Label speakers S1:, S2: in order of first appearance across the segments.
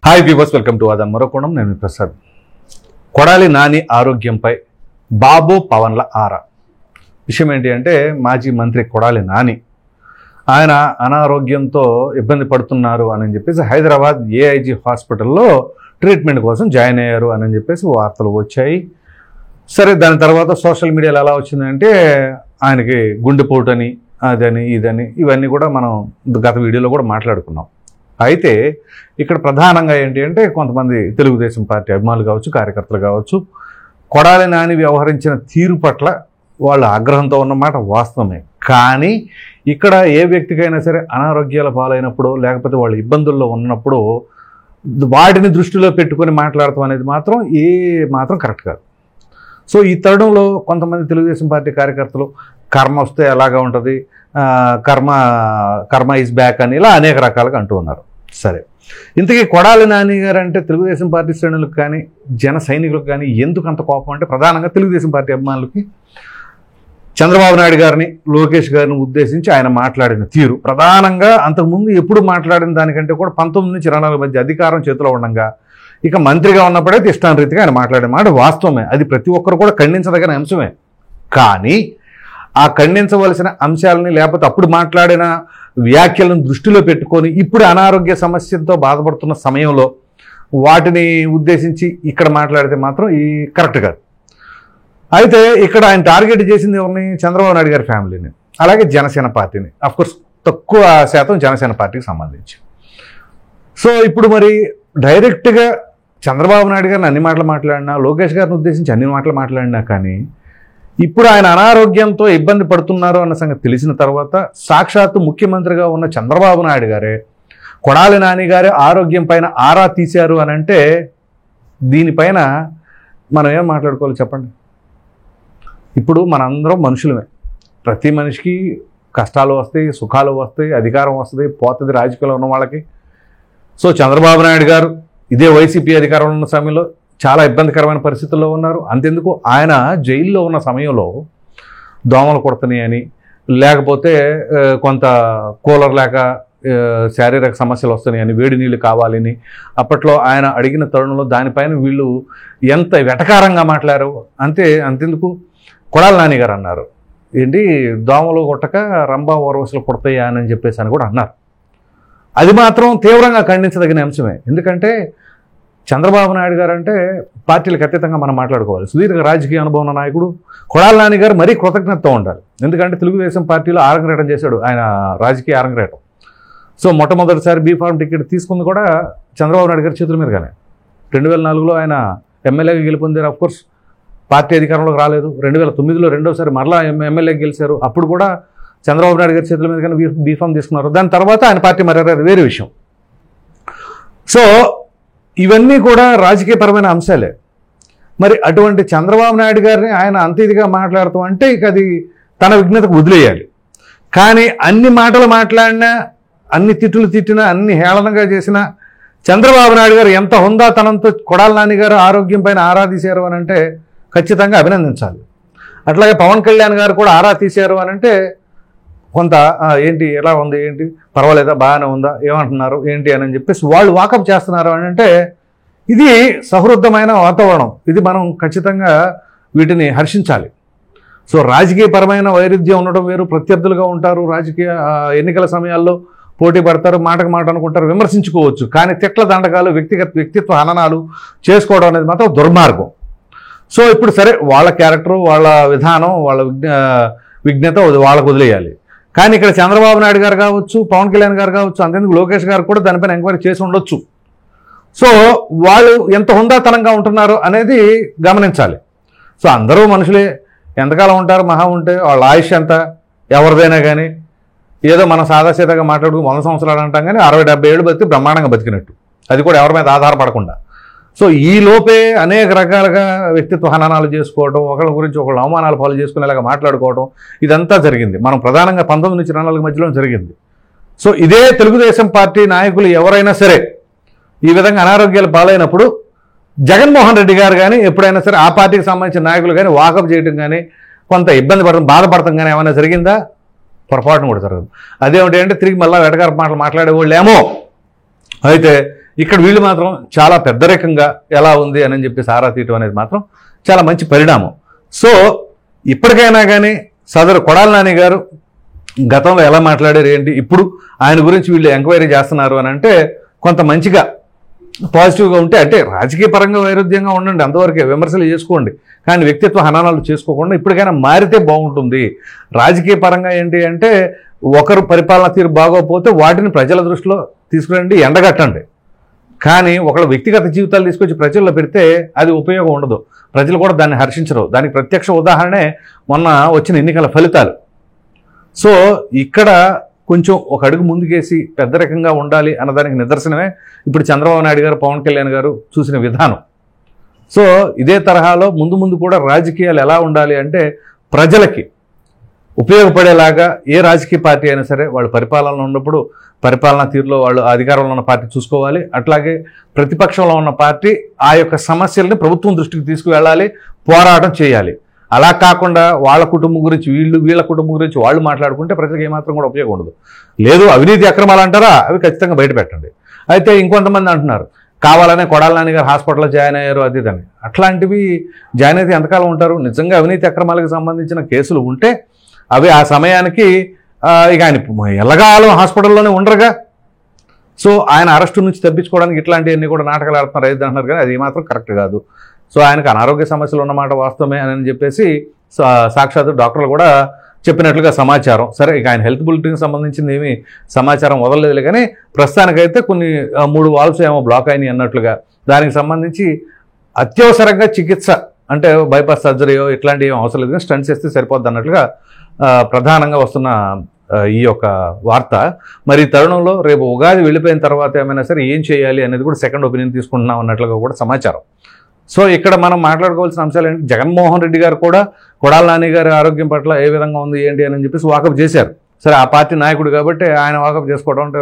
S1: Hi viewers, welcome to అదన్ మరొకోణం. నేను మీ ప్రసాద్. కొడాలి నాని ఆరోగ్యంపై బాబు పవన్ల ఆరా. విషయం ఏంటి అంటే, మాజీ మంత్రి కొడాలి నాని ఆయన అనారోగ్యంతో ఇబ్బంది పడుతున్నారు అని చెప్పేసి హైదరాబాద్ ఏఐజీ హాస్పిటల్లో ట్రీట్మెంట్ కోసం జాయిన్ అయ్యారు అని చెప్పేసి వార్తలు వచ్చాయి. సరే, దాని తర్వాత సోషల్ మీడియాలో ఎలా వచ్చిందంటే ఆయనకి గుండెపోటని అదని ఇదని ఇవన్నీ కూడా మనం గత వీడియోలో కూడా మాట్లాడుకున్నాం. అయితే ఇక్కడ ప్రధానంగా ఏంటి అంటే, కొంతమంది తెలుగుదేశం పార్టీ అభిమానులు కావచ్చు, కార్యకర్తలు కావచ్చు, కొడాలి నాని వ్యవహరించిన తీరు పట్ల వాళ్ళు ఆగ్రహంతో ఉన్నమాట వాస్తవమే. కానీ ఇక్కడ ఏ వ్యక్తికైనా సరే అనారోగ్యాల పాలైనప్పుడు, లేకపోతే వాళ్ళు ఇబ్బందుల్లో ఉన్నప్పుడు వాటిని దృష్టిలో పెట్టుకొని మాట్లాడటం అనేది మాత్రం కరెక్ట్ కాదు. సో ఈ తరుణంలో కొంతమంది తెలుగుదేశం పార్టీ కార్యకర్తలు కర్మ వస్తే ఎలాగా ఉంటుంది, కర్మ ఈజ్ బ్యాక్ అని ఇలా అనేక రకాలుగా అంటూ ఉన్నారు. సరే, ఇంతకీ కొడాలి నాని గారు అంటే తెలుగుదేశం పార్టీ శ్రేణులకు కానీ జన సైనికులకు కానీ ఎందుకు అంత కోపం అంటే, ప్రధానంగా తెలుగుదేశం పార్టీ అభిమానులకి చంద్రబాబు నాయుడు గారిని, లోకేష్ గారిని ఉద్దేశించి ఆయన మాట్లాడిన తీరు ప్రధానంగా అంతకుముందు ఎప్పుడు మాట్లాడిన దానికంటే కూడా 19 నుంచి 24 మధ్య అధికారం చేతిలో ఉండగా ఇక మంత్రిగా ఉన్నప్పుడే ఇష్టానురీతిగా ఆయన మాట్లాడే మాట వాస్తవమే. అది ప్రతి ఒక్కరు కూడా ఖండించదగిన అంశమే. కానీ ఆ ఖండించవలసిన అంశాలని, లేకపోతే అప్పుడు మాట్లాడిన వ్యాఖ్యలను దృష్టిలో పెట్టుకొని ఇప్పుడు అనారోగ్య సమస్యతో బాధపడుతున్న సమయంలో వాటిని ఉద్దేశించి ఇక్కడ మాట్లాడితే మాత్రం ఈ కరెక్ట్ కాదు. అయితే ఇక్కడ ఆయన టార్గెట్ చేసింది ఎవరిని? చంద్రబాబు నాయుడు గారి ఫ్యామిలీని, అలాగే జనసేన పార్టీని. అఫ్కోర్స్ తక్కువ శాతం జనసేన పార్టీకి సంబంధించి. సో ఇప్పుడు మరి డైరెక్ట్గా చంద్రబాబు నాయుడు గారిని అన్ని మాటలు మాట్లాడినా, లోకేష్ గారిని ఉద్దేశించి అన్ని మాటలు మాట్లాడినా కానీ ఇప్పుడు ఆయన అనారోగ్యంతో ఇబ్బంది పడుతున్నారు అన్న సంగతి తెలిసిన తర్వాత సాక్షాత్తు ముఖ్యమంత్రిగా ఉన్న చంద్రబాబు నాయుడు గారే కొడాలి నాని గారే ఆరోగ్యం పైన ఆరా తీశారు అని అంటే దీనిపైన మనం ఏం మాట్లాడుకోవాలి చెప్పండి? ఇప్పుడు మనందరం మనుషులమే. ప్రతి మనిషికి కష్టాలు వస్తాయి, సుఖాలు వస్తాయి, అధికారం వస్తుంది, పోతుంది రాజకీయాల్లో ఉన్న వాళ్ళకి. సో చంద్రబాబు నాయుడు గారు ఇదే వైసీపీ అధికారంలో ఉన్న సమయంలో చాలా ఇబ్బందికరమైన పరిస్థితుల్లో ఉన్నారు. అంతెందుకు, ఆయన జైల్లో ఉన్న సమయంలో దోమలు కొడుతున్నాయి అని, లేకపోతే కొంత కూలర్ లేక శారీరక సమస్యలు వస్తున్నాయి అని, వేడి నీళ్ళు కావాలని అప్పట్లో ఆయన అడిగిన తరుణంలో దానిపైన వీళ్ళు ఎంత వెటకారంగా మాట్లాడారు. అంతెందుకు, కొడాలి నాని గారు అన్నారు ఏంటి, దోమలు కొట్టక రంభా ఓర్వశులు కొడతాయా అని చెప్పేసి అని కూడా అన్నారు. అది మాత్రం తీవ్రంగా ఖండించదగిన అంశమే. ఎందుకంటే చంద్రబాబు నాయుడు గారు అంటే పార్టీలకు అతీతంగా మనం మాట్లాడుకోవాలి. సుదీర్ఘ రాజకీయ అనుభవం ఉన్న నాయకుడు కొడాలి నాని గారు మరీ కృతజ్ఞతతో ఉండాలి. ఎందుకంటే తెలుగుదేశం పార్టీలో ఆరంగరేటం చేశాడు ఆయన, రాజకీయ ఆరంగరేటం. సో మొట్టమొదటిసారి బీఫార్మ్ టికెట్ తీసుకుంది కూడా చంద్రబాబు నాయుడు గారి చేతుల మీదుగానే. 2004లో ఆయన ఎమ్మెల్యేగా గెలుపొందారు. అఫ్కోర్స్ పార్టీ అధికారంలోకి రాలేదు. 2009లో రెండోసారి మరలా ఎమ్మెల్యేగా గెలిచారు. అప్పుడు కూడా చంద్రబాబు నాయుడు గారి చేతుల మీదుగానే బీఫార్మ్ తీసుకున్నారు. దాని తర్వాత ఆయన పార్టీ మర్యాద వేరే విషయం. సో ఇవన్నీ కూడా రాజకీయపరమైన అంశాలే. మరి అటువంటి చంద్రబాబు నాయుడు గారిని ఆయన అంత ఇదిగా మాట్లాడతాం అంటే ఇక అది తన విఘ్నతకు వదిలేయాలి. కానీ అన్ని మాటలు మాట్లాడినా, అన్ని తిట్టులు తిట్టినా, అన్ని హేళనగా చేసినా చంద్రబాబు నాయుడు గారు ఎంత హుందాతనంతో కొడాలి నాని గారు ఆరోగ్యం పైన ఆరా తీశారు అని అంటే ఖచ్చితంగా అభినందించాలి. అట్లాగే పవన్ కళ్యాణ్ గారు కూడా ఆరా తీశారు అని అంటే కొంత ఏంటి, ఎలా ఉంది, ఏంటి పర్వాలేదా, బాగానే ఉందా, ఏమంటున్నారు ఏంటి అని చెప్పేసి వాళ్ళు వాకప్ చేస్తున్నారు అని అంటే ఇది సహృద్ధమైన వాతావరణం. ఇది మనం ఖచ్చితంగా వీటిని హర్షించాలి. సో రాజకీయపరమైన వైరుధ్యం ఉండడం వేరు. ప్రత్యర్థులుగా ఉంటారు, రాజకీయ ఎన్నికల సమయాల్లో పోటీ పడతారు, మాటకు మాట అనుకుంటారు, విమర్శించుకోవచ్చు. కానీ తిట్ల దండకాలు, వ్యక్తిత్వ హననాలు చేసుకోవడం అనేది మాత్రం దుర్మార్గం. సో ఇప్పుడు సరే, వాళ్ళ క్యారెక్టరు, వాళ్ళ విధానం, వాళ్ళ విఘ్నత వాళ్ళకు వదిలేయాలి. కానీ ఇక్కడ చంద్రబాబు నాయుడు గారు కావచ్చు, పవన్ కళ్యాణ్ గారు కావచ్చు, అంతేందుకు లోకేష్ గారు కూడా దానిపైన ఎంక్వైరీ చేసి ఉండొచ్చు. సో వాళ్ళు ఎంత హుందాతనంగా ఉంటున్నారు అనేది గమనించాలి. సో అందరూ మనుషులే, ఎంతకాలం ఉంటారు మహా ఉంటే, వాళ్ళ ఆయుష్ ఎంత ఎవరిదైనా కానీ. ఏదో మనం సాదాసీదాగా మాట్లాడుకు 100 సంవత్సరాలు అంటాం కానీ 60-70 ఏళ్ళు బతికి బ్రహ్మాండంగా బతికినట్టు, అది కూడా ఎవరి మీద ఆధారపడకుండా. సో ఈ లోపే అనేక రకాలుగా వ్యక్తిత్వ హననాలు చేసుకోవడం, ఒకళ్ళ గురించి ఒకళ్ళు అవమానాలు పాలు చేసుకునేలాగా మాట్లాడుకోవడం, ఇదంతా జరిగింది. మనం ప్రధానంగా 19 నుంచి 24 మధ్యలో జరిగింది. సో ఇదే తెలుగుదేశం పార్టీ నాయకులు ఎవరైనా సరే ఈ విధంగా అనారోగ్యాలు పాలైనప్పుడు జగన్మోహన్ రెడ్డి గారు కానీ ఎప్పుడైనా సరే ఆ పార్టీకి సంబంధించిన నాయకులు కానీ వాకప్ చేయడం కానీ, కొంత ఇబ్బంది పడడం, బాధపడటం కానీ ఏమైనా జరిగిందా? పొరపాటును కూడా జరగదు. అదేమిటి అంటే తిరిగి మళ్ళీ వెటకార మాటలు మాట్లాడేవాళ్ళు ఏమో. అయితే ఇక్కడ వీళ్ళు మాత్రం చాలా పెద్దరికంగా ఎలా ఉంది అని చెప్పేసి ఆరా తీయటం అనేది మాత్రం చాలా మంచి పరిణామం. సో ఇప్పటికైనా కానీ సదరు కొడాలి నాని గారు గతంలో ఎలా మాట్లాడారు ఏంటి, ఇప్పుడు ఆయన గురించి వీళ్ళు ఎంక్వైరీ చేస్తున్నారు అని అంటే కొంత మంచిగా పాజిటివ్గా ఉంటే, అంటే రాజకీయ పరంగా వైరుధ్యంగా ఉండండి, అంతవరకే విమర్శలు చేసుకోండి, కానీ వ్యక్తిత్వ హననాలు చేసుకోకుండా ఇప్పటికైనా మారితే బాగుంటుంది. రాజకీయ పరంగా ఏంటి అంటే ఒకరు పరిపాలన తీరు బాగోకపోతే వాటిని ప్రజల దృష్టిలో తీసుకురండి, ఎండగట్టండి. కానీ ఒకళ్ళ వ్యక్తిగత జీవితాలు తీసుకొచ్చి ప్రజల్లో పెడితే అది ఉపయోగం ఉండదు, ప్రజలు కూడా దాన్ని హర్షించరు. దానికి ప్రత్యక్ష ఉదాహరణే మొన్న వచ్చిన ఎన్నికల ఫలితాలు. సో ఇక్కడ కొంచెం ఒక అడుగు ముందుకేసి పెద్దరికంగా ఉండాలి అన్నదానికి నిదర్శనమే ఇప్పుడు చంద్రబాబు నాయుడు గారు, పవన్ కళ్యాణ్ గారు చూసిన విధానం. సో ఇదే తరహాలో ముందు ముందు కూడా రాజకీయాలు ఎలా ఉండాలి అంటే ప్రజలకి ఉపయోగపడేలాగా ఏ రాజకీయ పార్టీ అయినా సరే వాళ్ళు పరిపాలనలో ఉన్నప్పుడు పరిపాలనా తీరులో వాళ్ళు అధికారంలో ఉన్న పార్టీ చూసుకోవాలి. అట్లాగే ప్రతిపక్షంలో ఉన్న పార్టీ ఆ యొక్క సమస్యల్ని ప్రభుత్వం దృష్టికి తీసుకువెళ్ళాలి, పోరాటం చేయాలి. అలా కాకుండా వాళ్ళ కుటుంబం గురించి వీళ్ళ కుటుంబం గురించి వాళ్ళు మాట్లాడుకుంటే ప్రజలకు ఏమాత్రం కూడా ఉపయోగం ఉండదు. లేదు అవినీతి అక్రమాలు అంటారా, అవి ఖచ్చితంగా బయట పెట్టండి. అయితే ఇంకొంతమంది అంటున్నారు కావాలనే కొడాలి నాని గారు హాస్పిటల్లో జాయిన్ అయ్యారు అది ఇదని. అట్లాంటివి జాయిన్ అయితే ఎంతకాలం ఉంటారు? నిజంగా అవినీతి అక్రమాలకు సంబంధించిన కేసులు ఉంటే అవి ఆ సమయానికి ఇక ఆయన ఎల్లగాలం హాస్పిటల్లోనే ఉండరుగా. సో ఆయన అరెస్టు నుంచి తప్పించుకోవడానికి ఇట్లాంటివన్నీ కూడా నాటకాలు ఆడుతున్నారు అయితే అంటున్నారు, కానీ అది మాత్రం కరెక్ట్ కాదు. సో ఆయనకు అనారోగ్య సమస్యలు ఉన్నమాట వాస్తవమే అని చెప్పేసి సాక్షాత్తు డాక్టర్లు కూడా చెప్పినట్లుగా సమాచారం. సరే ఇక ఆయన హెల్త్ బులెటిన్కి సంబంధించింది ఏమీ సమాచారం వదలలేదు, కానీ ప్రస్తుతానికైతే కొన్ని 3 వాల్వ్స్ ఏమో బ్లాక్ అయినాయి అన్నట్లుగా, దానికి సంబంధించి అత్యవసరంగా చికిత్స అంటే బైపాస్ సర్జరీయో ఇట్లాంటివి ఏం అవసరం లేదు, కానీ స్టంట్స్ చేస్తే సరిపోద్ది అన్నట్లుగా ప్రధానంగా వస్తున్న ఈ యొక్క వార్త. మరి తరుణంలో రేపు ఉగాది వెళ్ళిపోయిన తర్వాత ఏమైనా సరే ఏం చేయాలి అనేది కూడా సెకండ్ ఒపీనియన్ తీసుకుంటున్నాం అన్నట్లుగా కూడా సమాచారం. సో ఇక్కడ మనం మాట్లాడుకోవాల్సిన అంశాలు ఏంటి, జగన్మోహన్ రెడ్డి గారు కూడా కొడాలి నాని గారి ఆరోగ్యం పట్ల ఏ విధంగా ఉంది ఏంటి అని చెప్పేసి వాకప్ చేశారు. సరే ఆ పార్టీ నాయకుడు కాబట్టి ఆయన వాకప్ చేసుకోవడం అంటే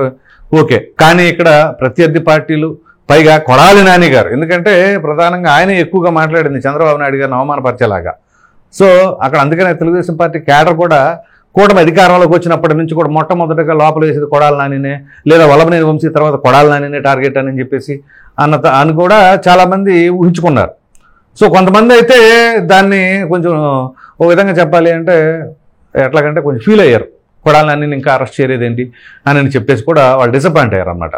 S1: ఓకే, కానీ ఇక్కడ ప్రత్యర్థి పార్టీలు పైగా కొడాలి నాని గారు, ఎందుకంటే ప్రధానంగా ఆయనే ఎక్కువగా మాట్లాడింది చంద్రబాబు నాయుడు గారిని అవమానపరిచేలాగా. సో అక్కడ అందుకనే తెలుగుదేశం పార్టీ క్యాడర్ కూడా కూటమి అధికారంలోకి వచ్చినప్పటి నుంచి కూడా మొట్టమొదటిగా లోపల వేసేది కొడాలి నానినే, లేదా వల్లభనేని వంశీ తర్వాత కొడాలి నానినే టార్గెట్ అని చెప్పేసి అని కూడా చాలామంది ఊహించుకున్నారు. సో కొంతమంది అయితే దాన్ని కొంచెం ఓ విధంగా చెప్పాలి అంటే ఎట్లాగంటే కొంచెం ఫీల్ అయ్యారు, కొడాలి నానిని ఇంకా అరెస్ట్ చేయలేదేంటి అని చెప్పేసి కూడా వాళ్ళు డిసప్పాయింట్ అయ్యారు అన్నమాట.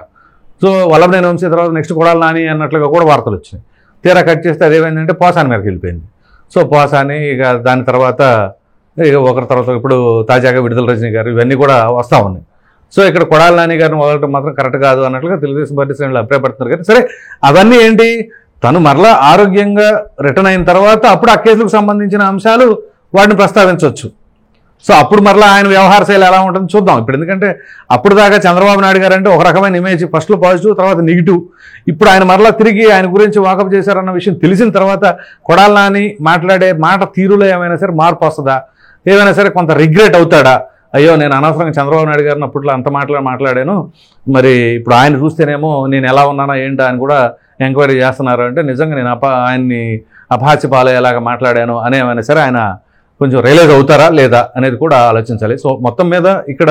S1: సో వల్లభనేని వంశీ తర్వాత నెక్స్ట్ కొడాలి నాని అన్నట్లుగా కూడా వార్తలు వచ్చినాయి. తీరా కట్ చేస్తే అదేమైందంటే పోసాని మీదకి వెళ్ళిపోయింది. సో పోసాని ఇక దాని తర్వాత ఇక ఒకరి తర్వాత ఇప్పుడు తాజాగా విడుదల రజనీ గారు ఇవన్నీ కూడా వస్తూ ఉన్నాయి. సో ఇక్కడ కొడాలి నాని గారిని వదలటం మాత్రం కరెక్ట్ కాదు అన్నట్లుగా తెలుగుదేశం పార్టీ శ్రేణులు అభిప్రాయపడుతున్నారు. కానీ సరే అవన్నీ ఏంటి, తను మరలా ఆరోగ్యంగా రిటర్న్ అయిన తర్వాత అప్పుడు ఆ కేసులకు సంబంధించిన అంశాలు వాటిని ప్రస్తావించవచ్చు. సో అప్పుడు మరలా ఆయన వ్యవహార శైలి ఎలా ఉంటుందో చూద్దాం. ఇప్పుడు ఎందుకంటే అప్పుడు దాకా చంద్రబాబు నాయుడు గారు అంటే ఒక రకమైన ఇమేజ్, ఫస్ట్లో పాజిటివ్ తర్వాత నెగిటివ్. ఇప్పుడు ఆయన మరలా తిరిగి ఆయన గురించి వాకప్ చేశారన్న విషయం తెలిసిన తర్వాత కొడాలి నాని మాట్లాడే మాట తీరులో ఏమైనా సరే మార్పు వస్తుందా, ఏమైనా సరే కొంత రిగ్రెట్ అవుతాడా, అయ్యో నేను అనవసరంగా చంద్రబాబు నాయుడు గారిని అప్పట్లో అంత మాట్లాడాను, మరి ఇప్పుడు ఆయన చూస్తేనేమో నేను ఎలా ఉన్నానా ఏంటా అని కూడా ఎంక్వైరీ చేస్తున్నారు అంటే నిజంగా నేను ఆయన్ని అపహాస్య పాలయ్యేలాగా మాట్లాడాను అని ఏమైనా సరే ఆయన కొంచెం రియలైజ్ అవుతారా లేదా అనేది కూడా ఆలోచించాలి. సో మొత్తం మీద ఇక్కడ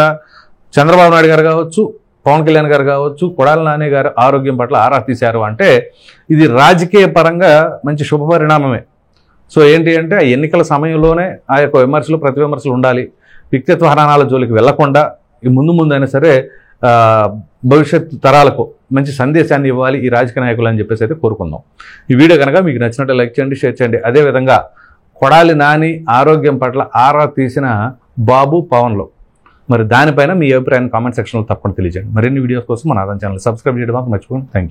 S1: చంద్రబాబు నాయుడు గారు కావచ్చు, పవన్ కళ్యాణ్ గారు కావచ్చు, కొడాలి నాని గారు ఆరోగ్యం పట్ల ఆరా తీశారు అంటే ఇది రాజకీయ పరంగా మంచి శుభపరిణామమే. సో ఏంటి అంటే ఎన్నికల సమయంలోనే ఆ యొక్క విమర్శలు ప్రతి విమర్శలు ఉండాలి, వ్యక్తిత్వ హననాల జోలికి వెళ్లకుండా ముందు అయినా సరే భవిష్యత్ తరాలకు మంచి సందేశాన్ని ఇవ్వాలి ఈ రాజకీయ నాయకులు అని చెప్పేసి అయితే కోరుకుందాం. ఈ వీడియో కనుక మీకు నచ్చినట్టు లైక్ చేయండి, షేర్ చేయండి. అదేవిధంగా కొడాలి నాని ఆరోగ్యం పట్ల ఆరా తీసిన బాబు పవన్లో మరి దానిపైన మీ అభిప్రాయాన్ని కామెంట్ సెక్షన్లో తప్పకుండా తెలియజేయండి. మరిన్ని వీడియోస్ కోసం మన ఆదాన్ ఛానల్ సబ్స్క్రైబ్ చేయడం మాత్రం మర్చిపోండి. Thank you.